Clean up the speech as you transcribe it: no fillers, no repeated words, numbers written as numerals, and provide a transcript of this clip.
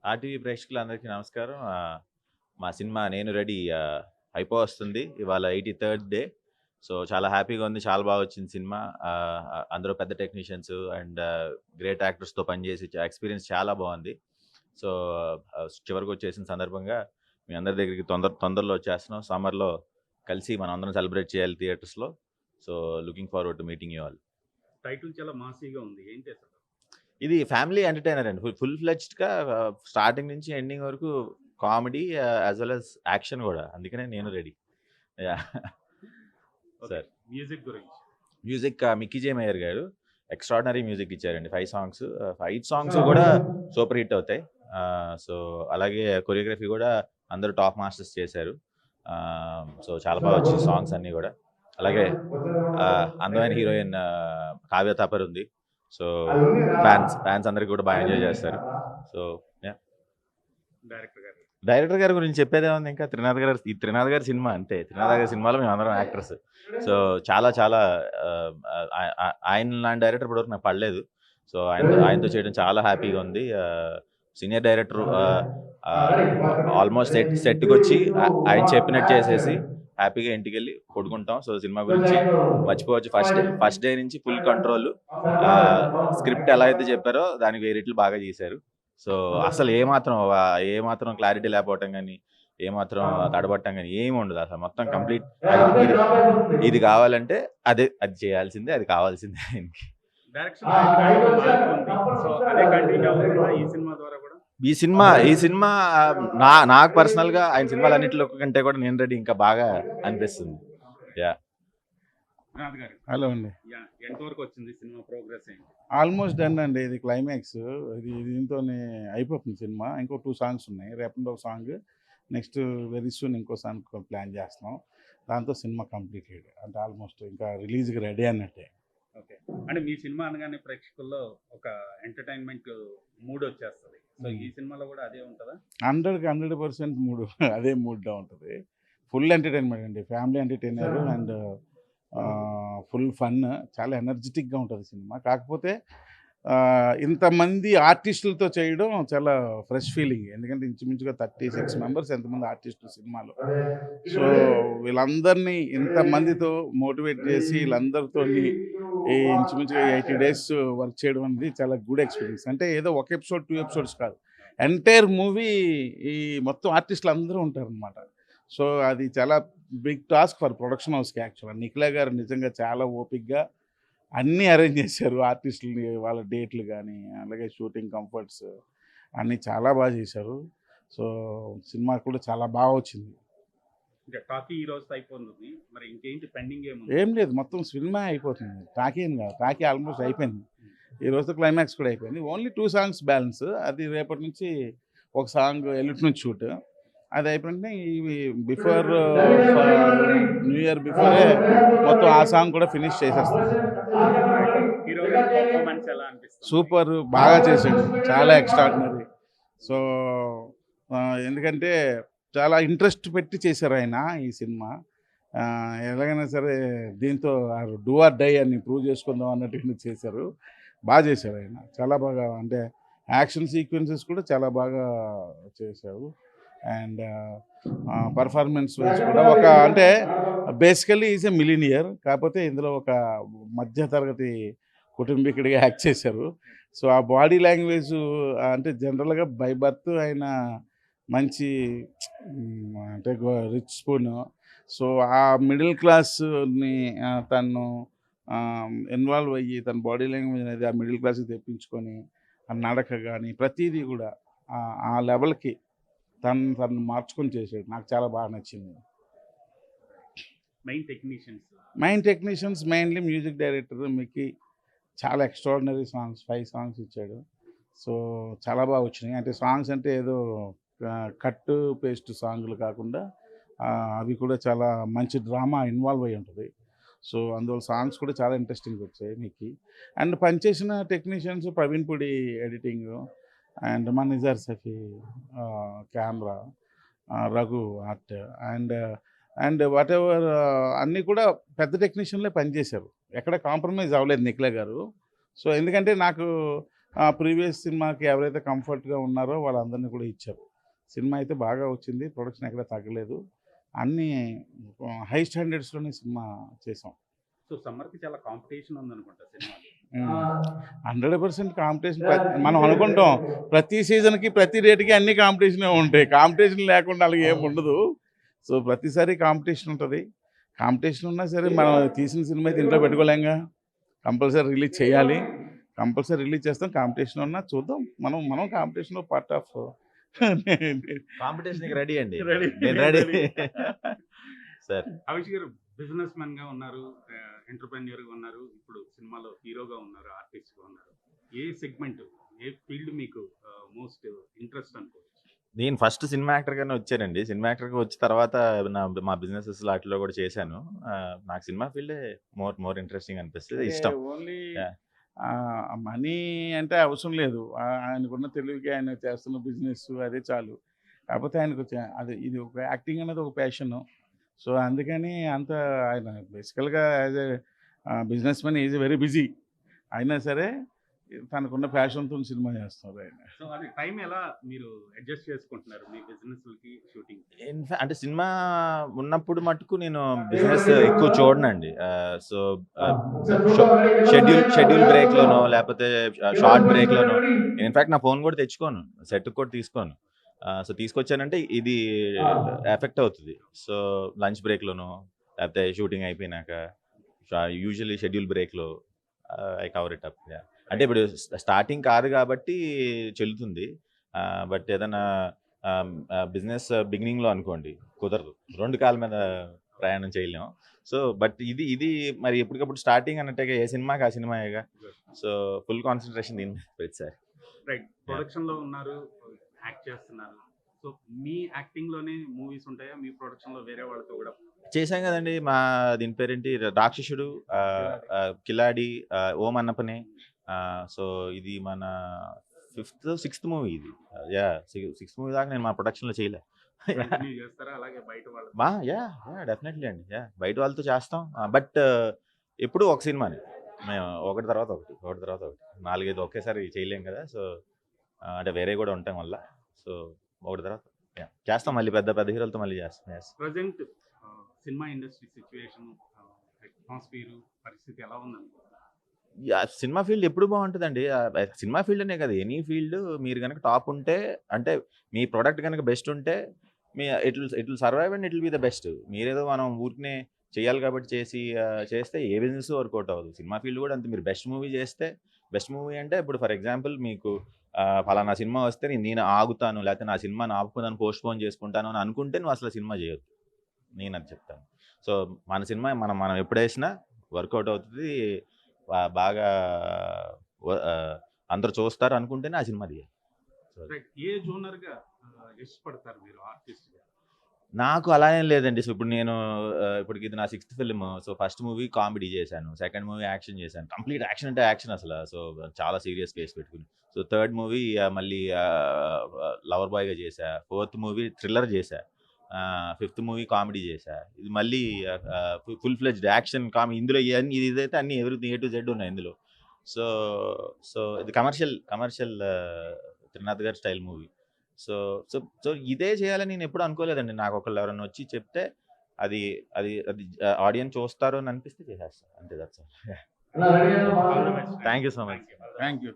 RTV ప్రేక్షకులందరికీ నమస్కారం. మా సినిమా 'నేను రెడీ' అయిపోవస్తుంది. ఇవాళ 83rd డే. సో, చాలా హ్యాపీగా ఉంది. చాలా బాగా వచ్చింది సినిమా. అందరూ పెద్ద టెక్నీషియన్స్ అండ్ గ్రేట్ యాక్టర్స్‌తో పనిచేసి ఎక్స్‌పీరియన్స్ చాలా బాగుంది. సో, చివరికొచ్చేసిన సందర్భంగా మీ అందరి దగ్గరికి తొందరలో వచ్చేస్తున్నాం. సమ్మర్‌లో కలిసి మనందరం సెలబ్రేట్ చేయాలి థియేటర్స్‌లో. So, looking forward to meeting you all. Title చాలా మాసీగా ఉంది. ఏంటి అసలు? ఇది ఫ్యామిలీ ఎంటర్‌టైనర్ అండి. ఫుల్ ఫ్లెడ్జ్డ్‌గా స్టార్టింగ్ నుంచి ఎండింగ్ వరకు comedy as well as action గూడా. అందుకనే నేను ready. Yeah! Okay. Sir. Music గురించి. మ్యూజిక్ మిక్కీ జే మేయర్ గారు ఎక్స్ట్రార్డినరీ మ్యూజిక్ ఇచ్చారండి. 5 సాంగ్స్. 5 సాంగ్స్ గూడా సూపర్ హిట్ అవుతాయి. సో, అలాగే కొరియోగ్రఫీ గూడా అందరూ టాప్ మాస్టర్స్ చేశారు. సో, చాలా బాగా వచ్చినాయి సాంగ్స్ అన్నీ గూడా. అలాగే అందమైన హీరోయిన్ కావ్య తాపర్ ఉంది. సో, ఫ్యాన్స్ అందరికి కూడా బాగా ఎంజాయ్ చేస్తారు. So, yeah! డైరెక్టర్ గారు. డైరెక్టర్ గారి గురించి చెప్పేదేముంది ఇంకా త్రినాథ్ గారి సినిమా అంతే. త్రినాథ్ గారి సినిమాలో మేమందరం యాక్టర్స్. సో, చాలా చాలా ఆయన లాంటి డైరెక్టర్ ఇప్పటివరకు నాకు పడలేదు. సో, ఆయనతో చేయడం చాలా హ్యాపీగా ఉంది. సీనియర్ డైరెక్టర్ ఆల్మోస్ట్ సెట్‌కొచ్చి ఆయన చెప్పినట్టు చేసేసి హ్యాపీగా ఇంటికెళ్ళి పడుకుంటాం. సో, సినిమా గురించి మర్చిపోవచ్చు. ఫస్ట్ డే నుంచి ఫుల్ కంట్రోల్. స్క్రిప్ట్ ఎలా అయితే చెప్పారో దానికి 1000 రెట్లు బాగా చేశారు. సో, అసలు ఏమాత్రం క్లారిటీ లేకపోవటం గాని, ఏమాత్రం తడబడటం గాని ఏమి ఉండదు. అసలు మొత్తం కంప్లీట్ ఇది కావాలంటే అది చేయాల్సిందే. అది కావాల్సిందే ఆయనకి. డైరెక్షన్ మార్పు ఉంది. సో, అదే కంటిన్యూ అవుతుందా ఈ సినిమా ద్వారా కూడా? ఈ సినిమా నాకు పర్సనల్‌గా ఆయన సినిమాలన్నిటిలో కంటే కూడా 'నేను రెడీ' ఇంకా బాగా అనిపిస్తుంది. యాహ్! త్రినాథ్ గారు. హలో అండి. యాహ్! ఎంతవరకు వచ్చింది సినిమా ప్రోగ్రెస్ ఏంటి? ఆల్మోస్ట్ డన్ అండి. ఇది క్లైమాక్స్. దీంతోనే అయిపోతుంది సినిమా. ఇంకో 2 సాంగ్స్ ఉన్నాయి. రేపటి ఒక సాంగ్, నెక్స్ట్ వెరీ సూన్ ఇంకో సాంగ్ ప్లాన్ చేస్తున్నాం. దాంతో సినిమా కంప్లీటెడ్. అంటే ఆల్మోస్ట్ ఇంకా రిలీజ్‌కి రెడీ అన్నట్టే. ఓకే. అంటే మీ సినిమా అనగానే ప్రేక్షకుల్లో ఒక ఎంటర్‌టైన్‌మెంట్ మూడ్ వచ్చేస్తది. సో, ఈ సినిమాలో కూడా అదే ఉంటదా? 100కి 100% మూడ్ అదే మూడ్‌లో ఉంటది. ఫుల్ ఎంటర్‌టైన్‌మెంట్ అండి. Family entertainer and full fun. చాలా ఎనర్జిటిక్‌గా ఉంటది సినిమా. కాకపోతే ఇంతమంది ఆర్టిస్టులతో చేయడం చాలా ఫ్రెష్ ఫీలింగ్. ఎందుకంటే ఇంచుమించుగా 36 మెంబర్స్ ఎంతమంది ఆర్టిస్టులు సినిమాలో. సో, వీళ్ళందరినీ ఇంతమందితో మోటివేట్ చేసి వీళ్ళందరితోని ఈ ఇంచుమించుగా 80 డేస్ వర్క్ చేయడం అనేది చాలా గుడ్ ఎక్స్‌పీరియన్స్. అంటే ఏదో ఒక ఎపిసోడ్, 2 ఎపిసోడ్స్ కాదు. ఎంటైర్ మూవీ ఈ మొత్తం ఆర్టిస్టులు అందరూ ఉంటారనమాట. సో, అది చాలా బిగ్ టాస్క్ ఫర్ ప్రొడక్షన్ హౌస్‌కి యాక్చువల్‌గా. నిఖిల గారు నిజంగా చాలా ఓపికగా అన్నీ అరేంజ్ చేశారు. ఆర్టిస్టులని వాళ్ళ డేట్లు గానీ, అలాగే షూటింగ్ కంఫర్ట్స్ అన్నీ చాలా బాగా చేశారు. సో, సినిమా కూడా చాలా బాగా వచ్చింది. ఇంకా టాకీ ఈ రోజుతో అయిపోతుంది. మరి ఇంకేంటి పెండింగ్ ఏముంది? ఏం లేదు, మొత్తం సినిమా అయిపోతుంది. టాకీ ఏం కాదు. టాకీ ఆల్మోస్ట్ అయిపోయింది. ఈ రోజుతో క్లైమాక్స్ కూడా అయిపోయింది. Only 2 songs balance. అది రేపటి నుంచి ఒక సాంగ్ ఎల్లుండి నుంచి షూట్. అది అయిపోయింటే ఇవి బిఫోర్ న్యూ ఇయర్ బిఫోరే మొత్తం ఆ సాంగ్ కూడా ఫినిష్ చేసేస్తాం. హీరో గారి పర్ఫార్మెన్స్ ఎలా అనిపిస్తుంది? సూపర్, బాగా చేశాడు. చాలా ఎక్స్ట్రాడినరీ. సో, ఎందుకంటే చాలా ఇంట్రెస్ట్ పెట్టి చేశారు ఆయన ఈ సినిమా. ఎలాగైనా సరే దీంతో డూ ఆర్ డై అని ప్రూవ్ చేసుకుందాం అన్నట్టు చేశారు. బాగా చేశారు ఆయన. చాలా బాగా, అంటే యాక్షన్ సీక్వెన్సెస్ కూడా చాలా బాగా చేశారు. అండ్ పర్ఫార్మెన్స్ వైజ్ కూడా అంటే బేసికల్లీ ఈజ్ ఎ మిలీనియర్. కాకపోతే ఇందులో ఒక మధ్య తరగతి కుటుంబీకుడిగా యాక్ట్ చేశారు. సో, ఆ బాడీ లాంగ్వేజ్ అంటే జనరల్‌గా బై బర్త్ ఆయన మంచి అంటే రిచ్ స్పూను. సో, ఆ మిడిల్ క్లాస్‌ని తను ఇన్వాల్వ్ అయ్యి తన బాడీ లాంగ్వేజ్ అనేది ఆ మిడిల్ క్లాస్‌కి తెప్పించుకొని, ఆ నడక గాని ప్రతీదీ కూడా ఆ లెవెల్‌కి తను మార్చుకొని చేసాడు. నాకు చాలా బాగా నచ్చింది. Main technicians. Mainly music director Mickey చాలా ఎక్స్ట్రార్డినరీ సాంగ్స్ 5 సాంగ్స్ ఇచ్చాడు. సో, చాలా బాగా వచ్చినాయి. అంటే సాంగ్స్ అంటే ఏదో కట్ పేస్ట్ సాంగులు కాకుండా అవి కూడా చాలా మంచి డ్రామా ఇన్వాల్వ్ అయ్యి ఉంటుంది. సో, అందువల్ల సాంగ్స్ కూడా చాలా ఇంట్రెస్టింగ్‌గా వచ్చాయి మిక్కీ. అండ్ పనిచేసిన technicians Praveen Pudi editing, and మన Nizar సఫీ camera, Raghu art, and whatever అన్నీ కూడా పెద్ద టెక్నీషియన్లే పనిచేశారు. ఎక్కడ కాంప్రమైజ్ అవ్వలేదు నిఖిల గారు. సో, ఎందుకంటే నాకు ప్రీవియస్ సినిమాకి ఎవరైతే కంఫర్ట్గా ఉన్నారో వాళ్ళందరినీ కూడా ఇచ్చారు. సినిమా అయితే బాగా వచ్చింది, ప్రొడక్షన్ ఎక్కడ తగ్గలేదు, అన్నీ హై స్టాండర్డ్స్లోనే సినిమా చేసాం. సో సమ్మర్కి చాలా కాంపిటీషన్ ఉందనుకుంటా సినిమా. 100% కాంపిటీషన్. మనం అనుకుంటాం ప్రతి సీజన్కి ప్రతి రేటుకి అన్ని కాంపిటీషనే ఉంటాయి, కాంపిటీషన్ లేకుండా అలాగే ఏమి ఉండదు. సో ప్రతిసారి కాంపిటీషన్ ఉంటుంది. కాంపిటీషన్ ఉన్నా సరే మనం తీసిన సినిమా అయితే ఇంట్లో పెట్టుకోలేంగా, కంపల్సరీ రిలీజ్ చేయాలి, కంపల్సరీ రిలీజ్ చేస్తాం. కాంపిటీషన్ ఉన్నా చూద్దాం, మనం మనం కాంపిటీషన్లో పార్ట్ ఆఫ్. కాంపిటీషన్కి రెడీ అండి, Ready. నేను రెడీ సార్. అవిష్ గారు బిజినెస్ మ్యాన్ గా ఉన్నారు, ఎంటర్ప్రెన్యూర్ గా ఉన్నారు, ఇప్పుడు సినిమాలో హీరోగా ఉన్నారు, ఆర్టిస్ట్ గా ఉన్నారు. ఏ సెగ్మెంట్, ఏ ఫీల్డ్ మీకు మోస్ట్ ఇంట్రెస్ట్ అనుకోవచ్చు? నేను ఫస్ట్ సినిమా యాక్టర్గానే వచ్చానండి. సినిమా యాక్టర్గా వచ్చిన తర్వాత మా బిజినెసెస్ వాటిలో కూడా చేశాను. నాకు సినిమా ఫీల్డే మోర్ ఇంట్రెస్టింగ్ అనిపిస్తుంది, ఇష్టం. Only Yeah. మనీ అంటే అవసరం లేదు, ఆయనకున్న తెలివికి ఆయన చేస్తున్న బిజినెస్ అదే చాలు. కాకపోతే ఆయనకు ఇది ఒక యాక్టింగ్ అనేది ఒక ప్యాషన్. సో అందుకని అంత ఆయన బేసికల్గా as a business man is very busy, అయినా సరే తనకున్న ప్యాషన్తో సినిమా చేస్తారు ఆయన. సో అది టైం ఎలా మీరు అడ్జస్ట్ చేసుకుంటున్నారు మీ బిజినెస్ కి, షూటింగ్? అంటే సినిమా ఉన్నప్పుడు మటుకు నేను బిజినెస్ ఎక్కువ చూడనండి. సో షెడ్యూల్ బ్రేక్లోనో లేకపోతే షార్ట్ బ్రేక్లోనో నేను ఇన్ఫాక్ట్ నా ఫోన్ కూడా తెచ్చుకోను, సెట్ కూడా తీసుకోను. సో తీసుకొచ్చానంటే ఇది ఎఫెక్ట్ అవుతుంది. సో లంచ్ బ్రేక్లోనో లేకపోతే షూటింగ్ అయిపోయినాక యూజువల్లీ షెడ్యూల్ బ్రేక్లో ఐ కవర్ ఇట్ అప్. అంటే ఇప్పుడు స్టార్టింగ్ కాదు కాబట్టి చెల్లుతుంది. బట్ ఏదైనా బిజినెస్ బిగినింగ్లో అనుకోండి కుదరదు, 2 కాళ్ళ మీద ప్రయాణం చేయలేము. సో బట్ ఇది మరి ఎప్పటికప్పుడు స్టార్టింగ్ అన్నట్టుగా ఏ సినిమాకి ఆ సినిమాయేగా. సో ఫుల్ కాన్సన్ట్రేషన్ దీని మీద ప్రతిసారి. రైట్, ప్రొడక్షన్ లో ఉన్నారు, యాక్ట్ చేస్తున్నారు. సో మీ యాక్టింగ్ లోనే మూవీస్ ఉంటాయా, మీ ప్రొడక్షన్ లో వేరే వాళ్ళతో కూడా? చేశాం కదండి, మా దీని పేరేంటి, రాక్షసుడు, కిలాడి, ఓం అన్నపనే. సో ఇది మన 5th 6th మూవీ ఇది. 6th మూవీ దాకా నేను మా ప్రొడక్షన్లో చేయలే. కంటిన్యూ చేస్తారా అలాగే బయట వాళ్ళు? డెఫినెట్లీ అండి, బయట వాళ్ళతో చేస్తాం. బట్ ఎప్పుడు ఒక సినిమాని మేము ఒకటి తర్వాత ఒకటి 4-5 ఒకేసారి చేయలేం కదా. సో అంటే వేరే కూడా ఉంటాం వల్ల, సో ఒకటి తర్వాత చేస్తాం, మళ్ళీ పెద్ద పెద్ద హీరోలతో మళ్ళీ చేస్తాం. Present cinema industry situation, atmosphere, పరిస్థితి ఎలా ఉందండి? సినిమా ఫీల్డ్ ఎప్పుడు బాగుంటుందండి. సినిమా ఫీల్డ్ అనే కదా, ఎనీ ఫీల్డ్ మీరు కనుక టాప్ ఉంటే, అంటే మీ ప్రోడక్ట్ కనుక బెస్ట్ ఉంటే it will survive and it will be the best. మీరేదో మనం ఊరికనే చేయాలి కాబట్టి చేస్తే ఏ బిజినెస్ వర్కౌట్ అవ్వదు. సినిమా ఫీల్డ్ కూడా అంతే. మీరు బెస్ట్ మూవీ చేస్తే, బెస్ట్ మూవీ అంటే ఇప్పుడు ఫర్ ఎగ్జాంపుల్ మీకు ఫలానా సినిమా వస్తే నేను ఆగుతాను, లేకపోతే నా సినిమాని ఆపుకుందాను, పోస్ట్పోన్ చేసుకుంటాను అని అనుకుంటే నువ్వు అసలు సినిమా చేయొద్దు, నేను అది చెప్తాను. సో మన సినిమా మనం ఎప్పుడు వేసినా వర్కౌట్ అవుతుంది, బాగా అందరు చూస్తారు అనుకుంటేనే ఆ సినిమా తీయాలి. ఏ జోనర్ గా ఇష్టపడతారు మీరు ఆర్టిస్ట్ గా? నాకు అలా ఏం లేదండి. సో ఇప్పుడు నేను ఇప్పటికి ఇది నా 6th film. So first movie comedy చేశాను, సెకండ్ మూవీ యాక్షన్ చేశాను, కంప్లీట్ యాక్షన్ అంటే యాక్షన్ అసలు. సో చాలా సీరియస్ కేసు పెట్టుకుని. సో థర్డ్ మూవీ మళ్ళీ లవర్ బాయ్గా చేశా, 4th మూవీ థ్రిల్లర్ చేశా, 5th మూవీ కామెడీ చేశా, ఇది మళ్ళీ ఫుల్ ఫ్లెడ్జ్డ్ యాక్షన్ కామెడీ. ఇందులో ఇదైతే అన్ని ఎవ్రీథింగ్ A to Z ఉన్నాయి ఇందులో. సో ఇది కమర్షియల్ త్రినాథ్ గారి స్టైల్ మూవీ. సో ఇదే చేయాలని నేను ఎప్పుడు అనుకోలేదండి. నాకు ఒకళ్ళు ఎవరైనా వచ్చి చెప్తే అది ఆడియన్స్ చూస్తారు అని అనిపిస్తే చేసేస్తాను, అంతే. That's all. Thank you so much. Thank you.